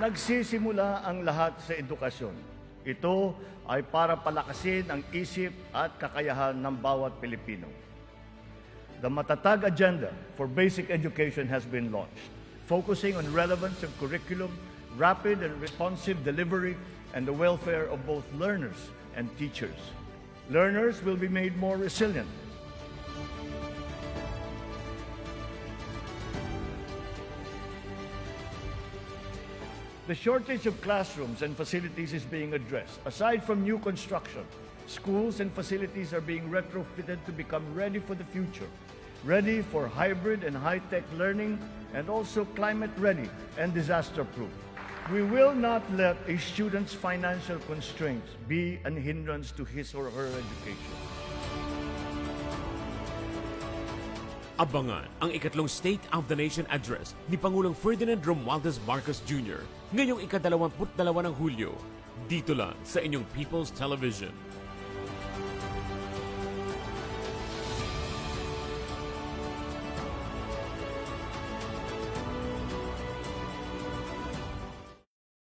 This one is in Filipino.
Nagsisimula ang lahat sa edukasyon. Ito ay para palakasin ang isip at kakayahan ng bawat Pilipino. The Matatag Agenda for Basic Education has been launched, focusing on relevance of curriculum, rapid and responsive delivery, and the welfare of both learners and teachers. Learners will be made more resilient. The shortage of classrooms and facilities is being addressed. Aside from new construction, schools and facilities are being retrofitted to become ready for the future, ready for hybrid and high-tech learning, and also climate-ready and disaster-proof. We will not let a student's financial constraints be an hindrance to his or her education. Abangan ang ikatlong State of the Nation Address ni Pangulong Ferdinand Romualdez Marcos Jr. ngayong ika-22 ng Hulyo, dito lang sa inyong People's Television.